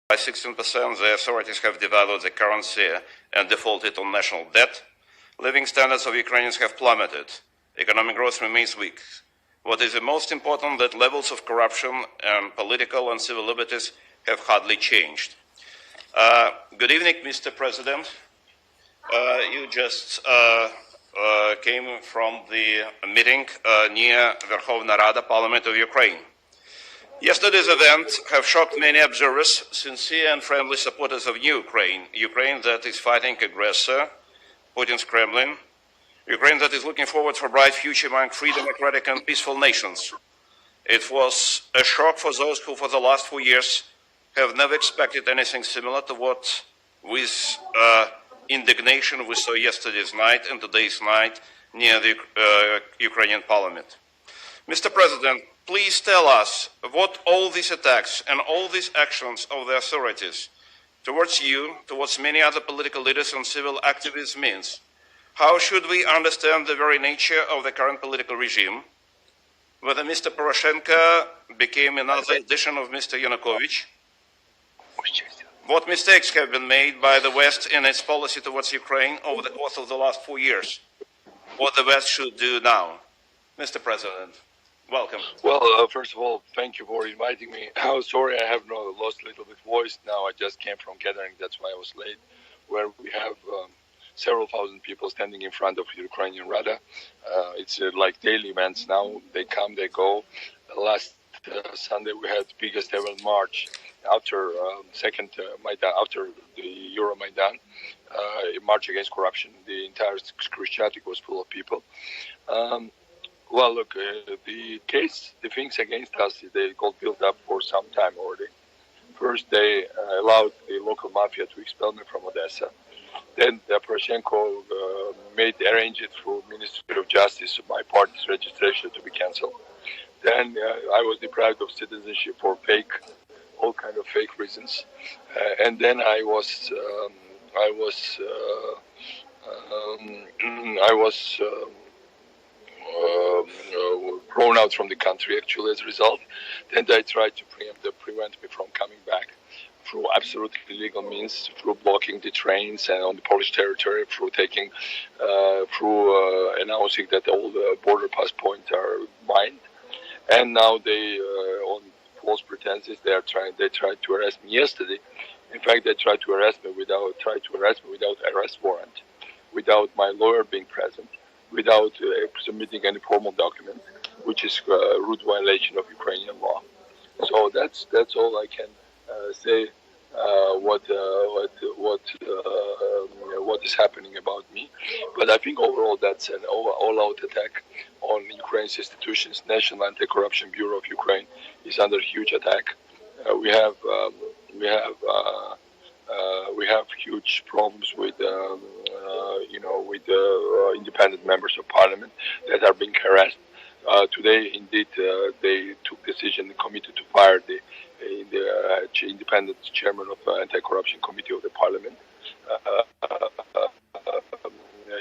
by 16%, the authorities have devalued the currency and defaulted on national debt. Living standards of Ukrainians have plummeted. Economic growth remains weak. What is the most important, that levels of corruption and political and civil liberties have hardly changed. Good evening, Mr. President. You just came from the meeting near Verkhovna Rada, Parliament of Ukraine. Yesterday's event have shocked many observers, sincere and friendly supporters of new Ukraine, Ukraine that is fighting aggressor, Putin's Kremlin, Ukraine that is looking forward for a bright future among free, democratic and peaceful nations. It was a shock for those who for the last 4 years have never expected anything similar to what, with indignation, we saw yesterday's night and today's night near the Ukrainian parliament. Mr. President, please tell us what all these attacks and all these actions of the authorities towards you, towards many other political leaders and civil activists means. How should we understand the very nature of the current political regime? Whether Mr. Poroshenko became another edition of Mr. Yanukovych? What mistakes have been made by the West in its policy towards Ukraine over the course of the last 4 years? What the West should do now? Mr. President, welcome. Well, first of all, thank you for inviting me. Oh, sorry, I have lost a little bit voice now. I just came from Kateryna, that's why I was late, where we have several thousand people standing in front of the Ukrainian Rada. It's like daily events now. They come, they go. Last Sunday we had biggest ever march after second Maidan, after the Euromaidan, march against corruption. The entire Krishchatik was full of people. Well, look, the things against us, they got built up for some time already. First, they allowed the local mafia to expel me from Odessa. Then Poroshenko arranged it through Ministry of Justice, my party's registration to be cancelled. Then I was deprived of citizenship for all kind of fake reasons. And then I was thrown out from the country actually as a result. Then they tried to prevent me from coming back through absolutely illegal means, through blocking the trains and on the Polish territory, through announcing that all the border pass points are mine. And now they, on false pretenses, they tried to arrest me yesterday. In fact, they tried to arrest me without arrest warrant, without my lawyer being present, without submitting any formal document, which is a rude violation of Ukrainian law. So that's all I can say. What is happening about me? But I think overall that's an all-out attack on Ukraine's institutions. National Anti-Corruption Bureau of Ukraine is under huge attack. We have huge problems with independent members of parliament that are being harassed. Today, indeed, they took decision, the committee, to fire the independent chairman of the Anti-Corruption Committee of the Parliament,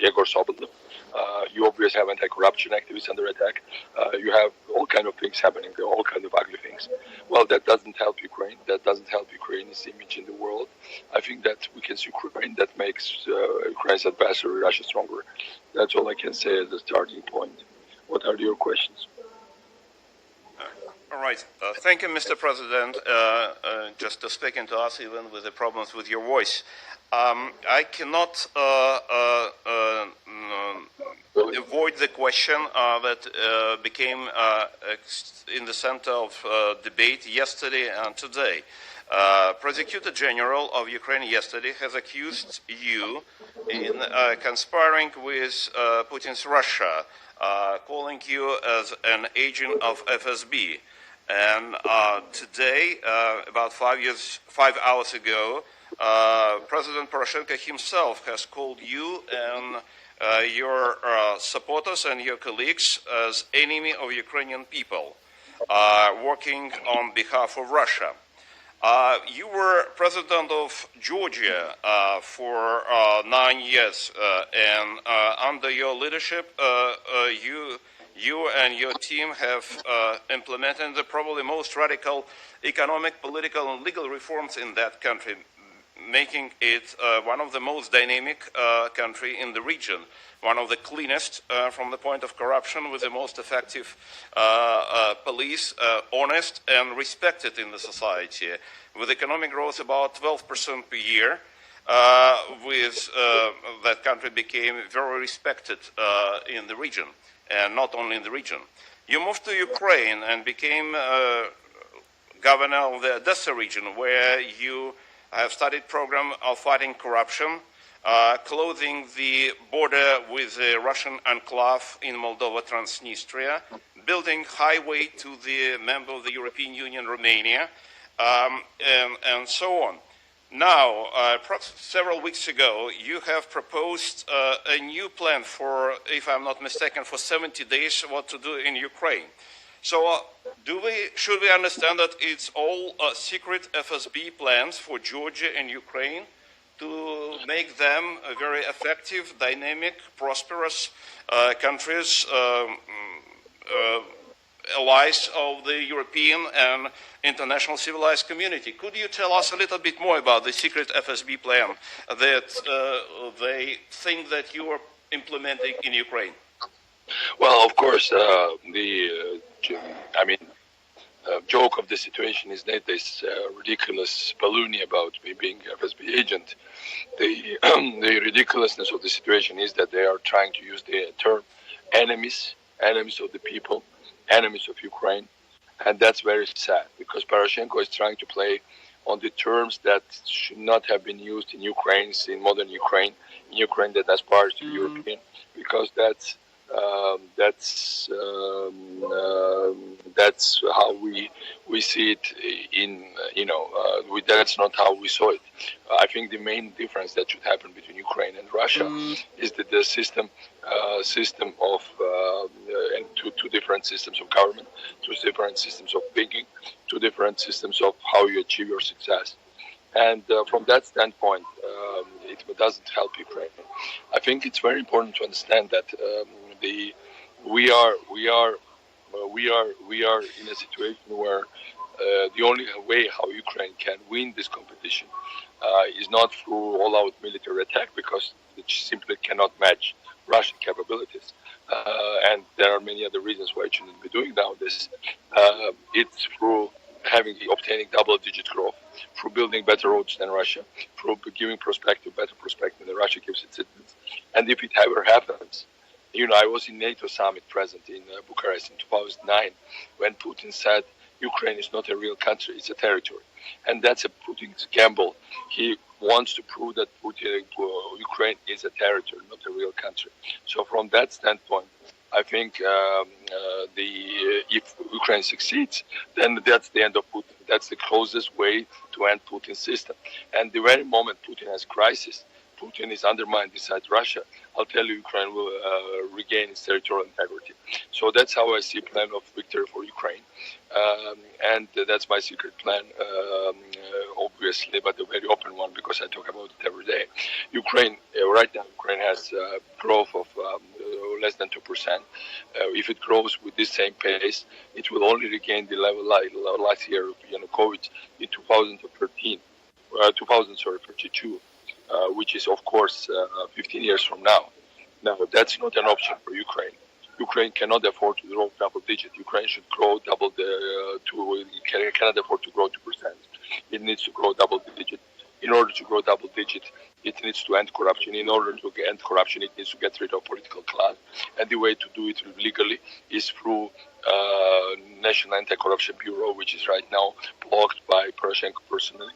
Yegor Sobolev. You obviously have anti-corruption activists under attack. You have all kind of things happening, all kind of ugly things. Well, that doesn't help Ukraine. That doesn't help Ukraine's image in the world. I think that weakens Ukraine. That makes Ukraine's adversary, Russia, stronger. That's all I can say as a starting point. What are your questions? All right. Thank you, Mr. President. Just speaking to us, even with the problems with your voice. I cannot avoid the question that became in the center of debate yesterday and today. Prosecutor General of Ukraine yesterday has accused you in conspiring with Putin's Russia, calling you as an agent of FSB. And today, about 5 hours ago, President Poroshenko himself has called you and your supporters and your colleagues as enemy of Ukrainian people, working on behalf of Russia. You were president of Georgia for 9 years, and under your leadership, you you and your team have implemented the probably most radical economic, political, and legal reforms in that country, making it one of the most dynamic country in the region, one of the cleanest from the point of corruption, with the most effective police, honest and respected in the society, with economic growth about 12% per year. That country became very respected in the region, and not only in the region. You moved to Ukraine and became governor of the Odessa region, where you have studied program of fighting corruption, closing the border with the Russian enclave in Moldova, Transnistria, building highway to the member of the European Union, Romania, and so on. Now, several weeks ago, you have proposed a new plan for, if I'm not mistaken, for 70 days, what to do in Ukraine. So, should we understand that it's all secret FSB plans for Georgia and Ukraine to make them a very effective, dynamic, prosperous countries, allies of the European and international civilized community? Could you tell us a little bit more about the secret FSB plan that they think that you are implementing in Ukraine? Well, of course, joke of the situation is that this ridiculous baloney about me being FSB agent. The ridiculousness of the situation is that they are trying to use the term enemies of the people, enemies of Ukraine, and that's very sad because Poroshenko is trying to play on the terms that should not have been used in Ukraine, in modern Ukraine, in Ukraine that aspires to European, because that's how we see it in, that's not how we saw it. I think the main difference that should happen between Ukraine and Russia is that the system of and two different systems of government, two different systems of thinking, two different systems of how you achieve your success. And from that standpoint, it doesn't help Ukraine. I think it's very important to understand that we are in a situation where the only way how Ukraine can win this competition is not through all-out military attack, because it simply cannot match Russian capabilities. And there are many other reasons why it shouldn't be doing now this. It's through obtaining double-digit growth, through building better roads than Russia, through giving better perspective than Russia gives its citizens. And if it ever happens, I was in NATO summit present in Bucharest in 2009 when Putin said Ukraine is not a real country, it's a territory. And that's Putin's gamble. He wants to prove that Ukraine is a territory, not a real country. So from that standpoint, I think if Ukraine succeeds, then that's the end of Putin. That's the closest way to end Putin's system. And the very moment Putin has crisis, Putin is undermined beside Russia, I'll tell you, Ukraine will regain its territorial integrity. So that's how I see a plan of victory for Ukraine. And that's my secret plan, obviously, but a very open one, because I talk about it every day. Ukraine, right now, Ukraine has growth of less than 2%. If it grows with this same pace, it will only regain the level last year of Yanukovych in 2032. Which is, of course, 15 years from now. Now, that's not an option for Ukraine. Ukraine cannot afford to grow double-digit. Ukraine should grow cannot afford to grow 2%. It needs to grow double-digit. In order to grow double-digit, it needs to end corruption. In order to end corruption, it needs to get rid of political class. And the way to do it legally is through National Anti-Corruption Bureau, which is right now blocked by Poroshenko personally.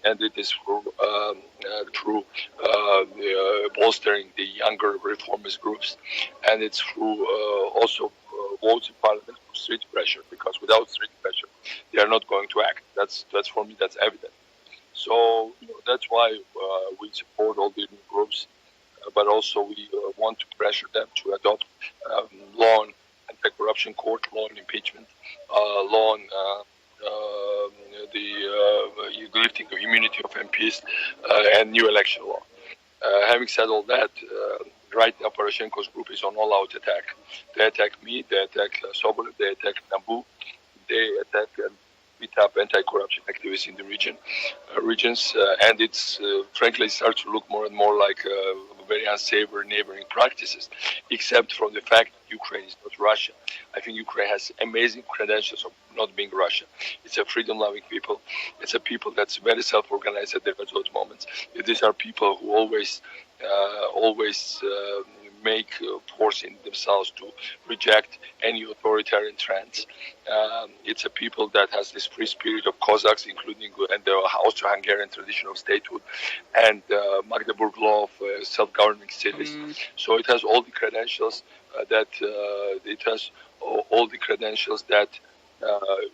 And it is through bolstering the younger reformist groups, and it's through also votes in parliament, through street pressure, because without street pressure, they are not going to act. That's for me, that's evident. So that's why we support all the new groups, but also we want to pressure them to adopt law on anti-corruption court, law on impeachment, law on the lifting of immunity of MPs, and new election law. Having said all that, right now Poroshenko's group is on all-out attack. They attack me, they attack Sobolev, they attack Nabu, they attack and beat up anti-corruption activists in the regions, and it's frankly starts to look more and more like very unsavory neighboring practices, except from the fact Ukraine is not Russia. I think Ukraine has amazing credentials of not being Russia. It's a freedom-loving people. It's a people that's very self-organized at those moments. These are people who always make forcing themselves to reject any authoritarian trends. It's a people that has this free spirit of Cossacks, including and the Austro-Hungarian tradition of statehood and Magdeburg law of self-governing cities. So it has all the credentials that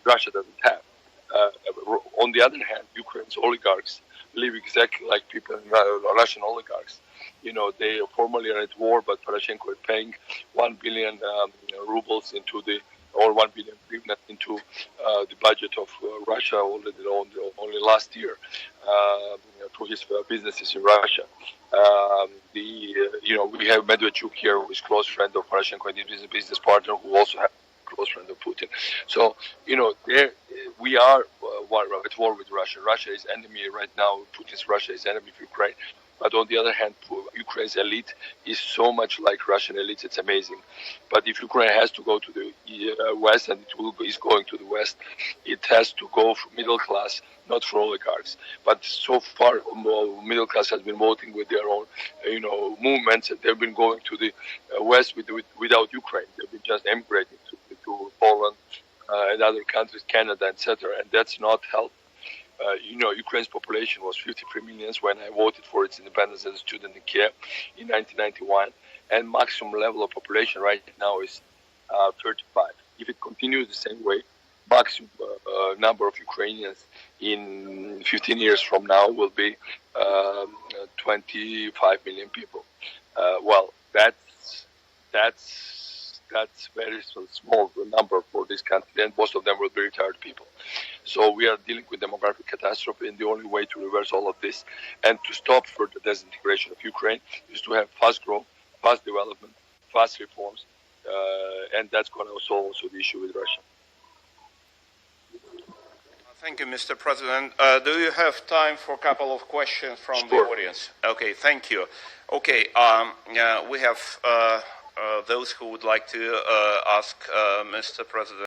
Russia doesn't have. On the other hand, Ukraine's oligarchs live exactly like people in Russian oligarchs. You know, they formally are at war, but Poroshenko is paying 1 billion rubles into or 1 billion hryvnia into the budget of Russia only last year through his businesses in Russia. We have Medvedchuk here, who is close friend of Poroshenko and his business partner, who also have close friend of Putin. So, we are at war with Russia. Russia is enemy right now. Putin's Russia is enemy of Ukraine. But on the other hand, Ukraine's elite is so much like Russian elites, it's amazing. But if Ukraine has to go to the West, and is going to the West, it has to go for middle class, not for oligarchs. But so far, middle class has been voting with their own, movements. They've been going to the West without Ukraine. They've been just emigrating to Poland and other countries, Canada, etc. And that's not helped. Ukraine's population was 53 million when I voted for its independence as a student in Kiev in 1991, and maximum level of population right now is 35. If it continues the same way, maximum number of Ukrainians in 15 years from now will be 25 million people. That's very small number for this country, and most of them will be retired people. So we are dealing with demographic catastrophe, and the only way to reverse all of this and to stop further disintegration of Ukraine is to have fast growth, fast development, fast reforms, and that's going to solve also the issue with Russia. Thank you, Mr. President. Do you have time for a couple of questions from the audience? Okay, thank you. Okay, we have those who would like to ask Mr. President